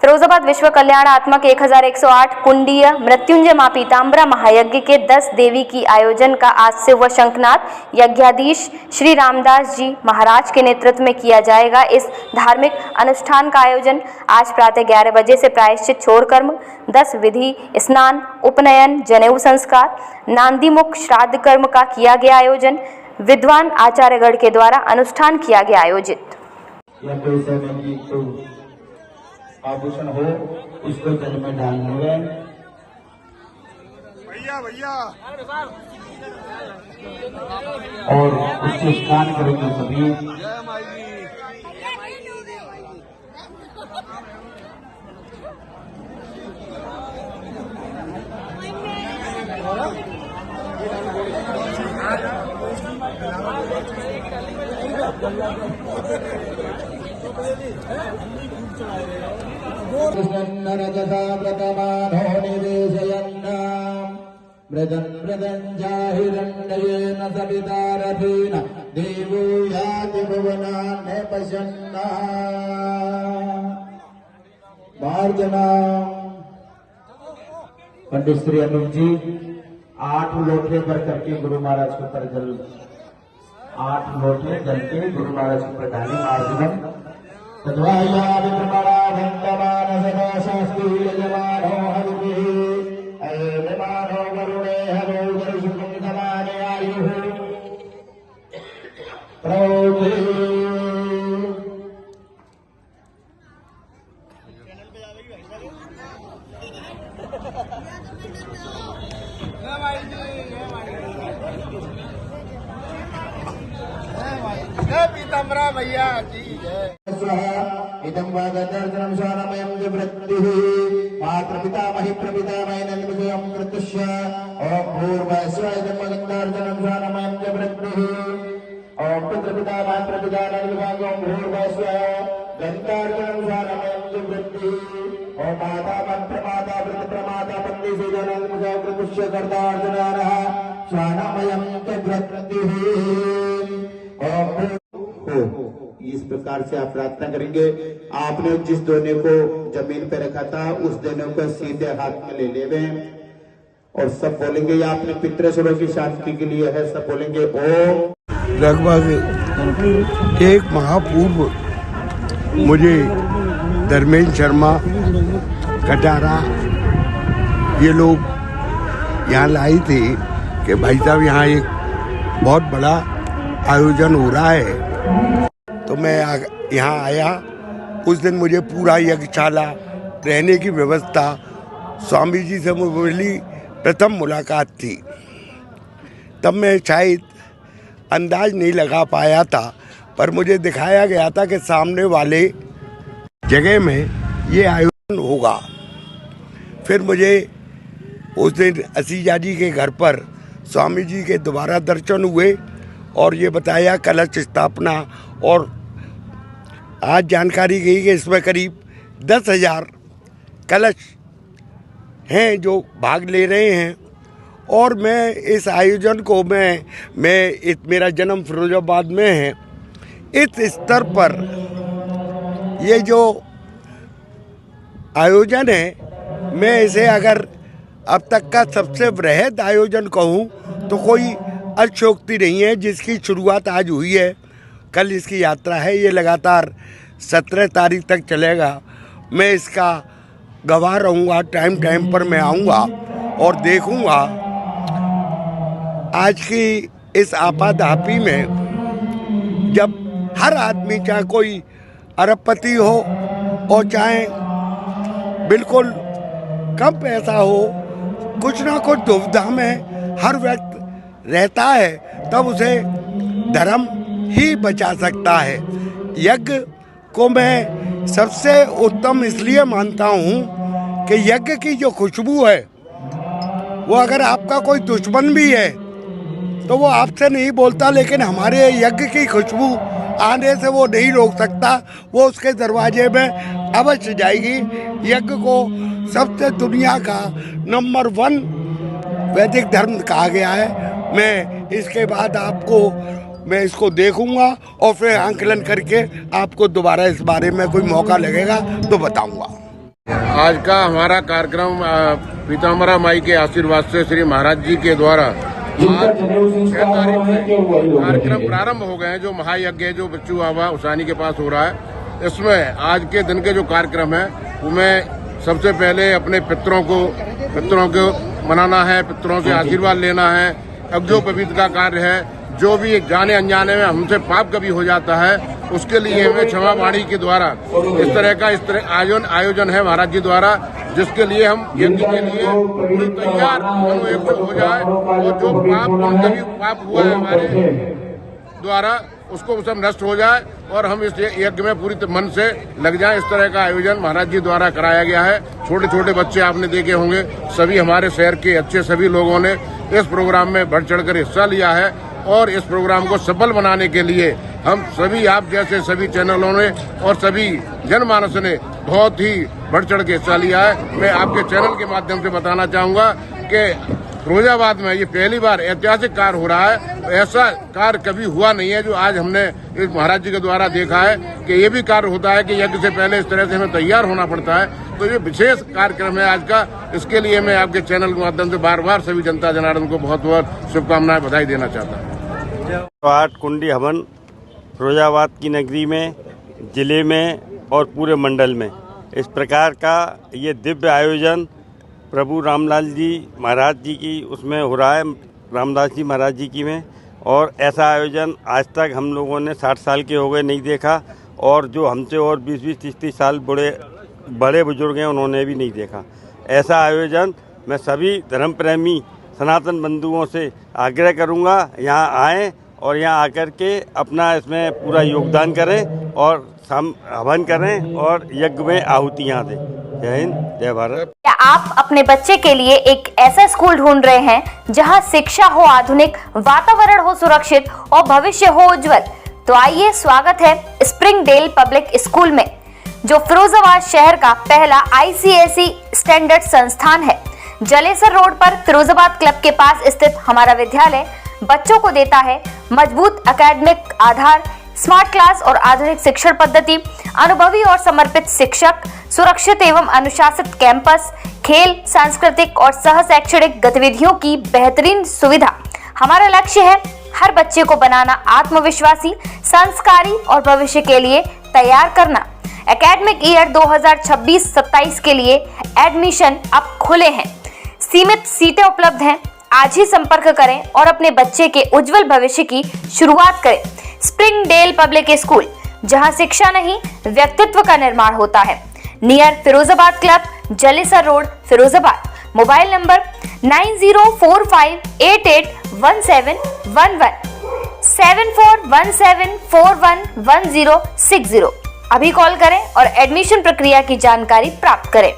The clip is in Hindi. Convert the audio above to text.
फिरोजाबाद विश्व कल्याणात्मक 1108 कुंडीय मृत्युंजय मां पीताम्बरा महायज्ञ के 10 देवी की आयोजन का आज से हुआ शंखनाद यज्ञाधीश श्री रामदास जी महाराज के नेतृत्व में किया जाएगा। इस धार्मिक अनुष्ठान का आयोजन आज प्रातः 11 बजे से प्रायश्चित छोड़ कर्म, 10 विधि स्नान, उपनयन, जनेऊ संस्कार, नांदीमुख श्राद्ध कर्म का किया गया आयोजन विद्वान आचार्यगण के द्वारा अनुष्ठान किया गया आयोजित। आभूषण हो उसको जल में डालने में भैया और उससे स्नान करेंगे सभी। रजता व्रतमानो निवेशयन्नाम् मृदन् जाहिरण्येन सवितारथेन देवो याति भुवनान् पश्यन्ना मार्जना। पंडित श्री अनूप जी 8 लोटे भर करके गुरु महाराज को पर जल 8 लोटे जल के गुरु महाराज को प्रधानी मार्जनम तद्वाया विप्रमणा भक्तमानसदाशास्ति यजमानो हरिभिः अयजमानो वरुणे हरो वरुषुकं समाने आयुः प्रौढे। पीताम्बरा भैया जी इदं वागदर्शनं स्वानमयं वृत्तिः मातृपितामहि प्रपितामहेन कृतस्य ओम भूर्भुवस्सुः इदं वागदर्शनं स्वानमयं वृत्तिः ओम पितृपिता मातृपितामहेन ओम भूर्भुवस्सुः गन्तार्जनं स्वानमयं वृत्तिः ओम माता प्रमाता प्रमाता पंडित सीधनं कृतस्य कर्तार्जनः स्वानमयं वृत्तिः। इस प्रकार से आप प्रार्थना करेंगे। आपने जिस दोने को जमीन पे रखा था उस दोने को सीधे हाथ में ले लेवे और सब बोलेंगे या अपने पितृसुरों की शांति के लिए है। सब बोलेंगे ओम। लगभग एक माह पूर्व मुझे धर्मेंद्र शर्मा कटारा ये लोग यहाँ लाई थे कि भाई साहब यहाँ एक बहुत बड़ा आयोजन हो रहा है, तो मैं यहाँ आया। उस दिन मुझे पूरा यज्ञशाला रहने की व्यवस्था स्वामी जी से मेरी प्रथम मुलाकात थी। तब मैं शायद अंदाज नहीं लगा पाया था, पर मुझे दिखाया गया था कि सामने वाले जगह में ये आयोजन होगा। फिर मुझे उस दिन असीजा जी के घर पर स्वामी जी के दोबारा दर्शन हुए और ये बताया कलश स्थापना, और आज जानकारी गई कि इसमें करीब 10,000 कलश हैं जो भाग ले रहे हैं। और मैं इस आयोजन को मेरा जन्म फिरोजाबाद में है। इस स्तर पर ये जो आयोजन है, मैं इसे अगर अब तक का सबसे वृहद आयोजन कहूँ तो कोई अतिशयोक्ति नहीं है। जिसकी शुरुआत आज हुई है, कल इसकी यात्रा है, ये लगातार 17 तारीख तक चलेगा। मैं इसका गवाह रहूँगा, टाइम पर मैं आऊँगा और देखूँगा। आज की इस आपाधापी में जब हर आदमी, चाहे कोई अरबपति हो और चाहे बिल्कुल कम पैसा हो, कुछ ना कुछ दुविधा में हर व्यक्ति रहता है, तब उसे धर्म ही बचा सकता है। यज्ञ को मैं सबसे उत्तम इसलिए मानता हूँ कि यज्ञ की जो खुशबू है, वो अगर आपका कोई दुश्मन भी है तो वो आपसे नहीं बोलता, लेकिन हमारे यज्ञ की खुशबू आने से वो नहीं रोक सकता। वो उसके दरवाजे में अवश्य जाएगी। यज्ञ को सबसे दुनिया का नंबर 1 वैदिक धर्म कहा गया है। मैं इसके बाद मैं इसको देखूंगा और फिर आंकलन करके आपको दोबारा इस बारे में कोई मौका लगेगा तो बताऊंगा। आज का हमारा कार्यक्रम पीताम्बरा माई के आशीर्वाद से श्री महाराज जी के द्वारा आज 6 तारीख से कार्यक्रम प्रारंभ हो गए हैं। जो महायज्ञ जो बच्चू बाबा उसानी के पास हो रहा है, इसमें आज के दिन के जो कार्यक्रम है उनमें सबसे पहले अपने पितरों को मनाना है, पितरों से आशीर्वाद लेना है। अब जो पवित्र का कार्य है, जो भी जाने अनजाने में हमसे पाप कभी हो जाता है, उसके लिए हमें क्षमा वाणी के द्वारा इस तरह आयोजन है महाराज जी द्वारा, जिसके लिए हम यज्ञ के लिए पूरी तैयार हो जाए और जो कभी पाप हुआ है हमारे द्वारा उसको सब नष्ट हो जाए और हम इस यज्ञ में पूरी मन से लग जाएं। इस तरह का आयोजन महाराज जी द्वारा कराया गया है। छोटे छोटे बच्चे आपने देखे होंगे, सभी हमारे शहर के अच्छे सभी लोगों ने इस प्रोग्राम में बढ़ चढ़कर हिस्सा लिया है और इस प्रोग्राम को सफल बनाने के लिए हम सभी, आप जैसे सभी चैनलों ने और सभी जनमानस ने बहुत ही बढ़ चढ़ के हिस्सा लिया है। मैं आपके चैनल के माध्यम से बताना चाहूंगा कि फिरोजाबाद में ये पहली बार ऐतिहासिक कार्य हो रहा है। ऐसा कार्य कभी हुआ नहीं है जो आज हमने इस महाराज जी के द्वारा देखा है कि ये भी कार्य होता है कि यज्ञ से पहले इस तरह से हमें तैयार होना पड़ता है। तो ये विशेष कार्यक्रम है आज का। इसके लिए मैं आपके चैनल के माध्यम से बार बार सभी जनता जनार्दन को बहुत बहुत शुभकामनाएं, बधाई देना चाहता हूँ। 8 कुंडी हवन फिरोजाबाद की नगरी में, जिले में और पूरे मंडल में इस प्रकार का ये दिव्य आयोजन प्रभु रामलाल जी महाराज जी की उसमें हो रहा है, रामदास जी महाराज जी की में। और ऐसा आयोजन आज तक हम लोगों ने 60 साल के हो गए नहीं देखा, और जो हमसे और 20-20, 30-30 साल बड़े बुजुर्ग हैं उन्होंने भी नहीं देखा। ऐसा आयोजन मैं सभी धर्म प्रेमी सनातन बंधुओं से आग्रह करूंगा, यहाँ आएँ और यहाँ आकर के अपना इसमें पूरा योगदान करें और हवन करें और यज्ञ में आहुतियाँ दें। जय हिंद, जय भारत। क्या आप अपने बच्चे के लिए एक ऐसा स्कूल ढूंढ रहे हैं जहां शिक्षा हो आधुनिक, वातावरण हो सुरक्षित और भविष्य हो उज्जवल? तो आइए, स्वागत है स्प्रिंगडेल पब्लिक स्कूल में, जो फिरोजाबाद शहर का पहला ICSE स्टैंडर्ड संस्थान है। जलेसर रोड पर फिरोजाबाद क्लब के पास स्थित हमारा विद्यालय बच्चों को देता है मजबूत एकेडमिक आधार, स्मार्ट क्लास और आधुनिक शिक्षण पद्धति, अनुभवी और समर्पित शिक्षक, सुरक्षित एवं अनुशासित कैंपस, खेल, सांस्कृतिक और सह शैक्षणिक गतिविधियों की बेहतरीन सुविधा। हमारा लक्ष्य है हर बच्चे को बनाना आत्मविश्वासी, संस्कारी और भविष्य के लिए तैयार करना। एकेडमिक ईयर 2026-27 के लिए एडमिशन अब खुले हैं, सीमित सीटें उपलब्ध हैं। आज ही संपर्क करें और अपने बच्चे के उज्जवल भविष्य की शुरुआत करें। स्प्रिंगडेल पब्लिक स्कूल, जहां शिक्षा नहीं व्यक्तित्व का निर्माण होता है। Near Firozabad club, Jalesar road, Firozabad. Mobile number 9045881711 7417411060। अभी कॉल करें और एडमिशन प्रक्रिया की जानकारी प्राप्त करें।